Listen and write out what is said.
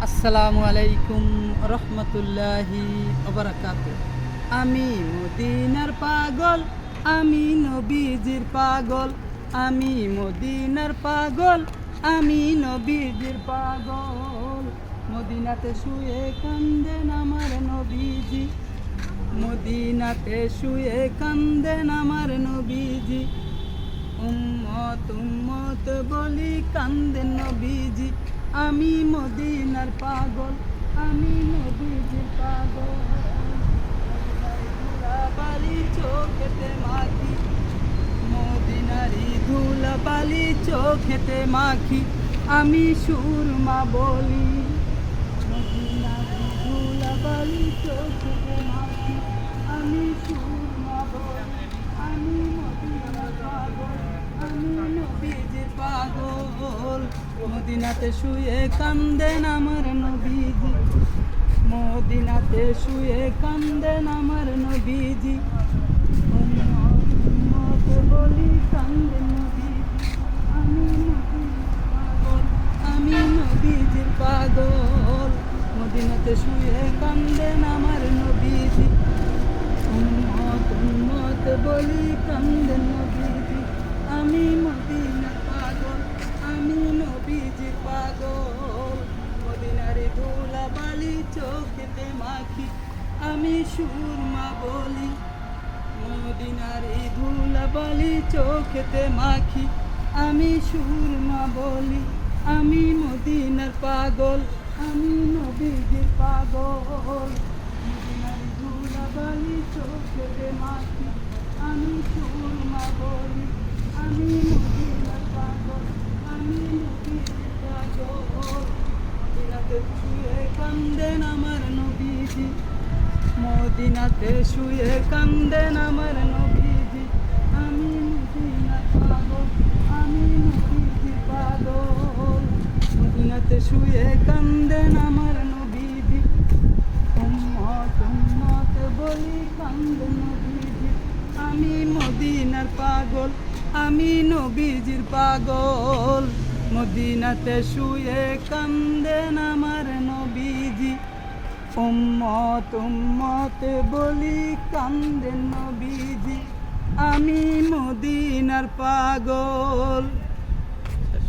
আসসালামু আলাইকুম রহমতুল্লাহি ওবারাকাতু। আমি মদিনার পাগল, আমি নবীজির পাগল, আমি মদিনার পাগল, আমি নবীজির পাগল। মদিনাতে শুয়ে কান্দেন আমার নবীজি, মদিনাতে শুয়ে কান্দেন আমার নবীজি। উম্মত উম্মত বলি কান্দেন নবীজি। আমি মদিনার পাগল, আমি নবীজির পাগল। ধুলাবালি চোখেতে মাখি, মদিনারি ধুলাবালি চোখেতে মাখি, আমি সুরমা বলি। মদিনারি ধুলাবালি চোখেতে মাখি, আমি সুরমা বলি। আমি মদিনার পাগল, আমি নবীজির পাগল। মদিনাতে শুয়ে কান্দেন আমার নবীজি, মদিনাতে শুয়ে কান্দেন আমার নবীজি। উম্মত উম্মত বলি কান্দেন নবীজি। আমি নবীজির পাগল, আমি নবীজির পাগল। মদিনাতে শুয়ে কান্দেন আমার নবীজি। উম্মত উম্মত বলি কান্দেন নবীজি। আমি মদিনার পাগল, আমি নবীজির পাগল। মদিনারি ধুলাবালি চোখেতে মাখি, আমি সুরমা বলি। মদিনারি ধুলাবালি চোখেতে মাখি, আমি সুরমা বলি। আমি মদিনার পাগল, আমি নবীজির পাগল। মদিনারি ধুলাবালি চোখেতে মাখি, আমি সুরমা বলি। আমি মদিনার পাগল, আমি নবীজির পাগল। মদিনাতে শুয়ে কান্দেন আমার নবীজি, মদিনাতে শুয়ে কান্দেন আমার নবীজি। আমি মদিনার পাগল, আমি নবীজির পাগল। মদিনাতে শুয়ে কান্দেন আমার নবীজি। উম্মত উম্মত বলি কান্দেন নবীজি। আমি মদিনার পাগল, আমি নবীজির পাগল। মদিনাতে শুয়ে কান্দেন আমার নবীজি। উম্মত উম্মত বলি কান্দেন নবীজি। আমি মদিনার পাগল।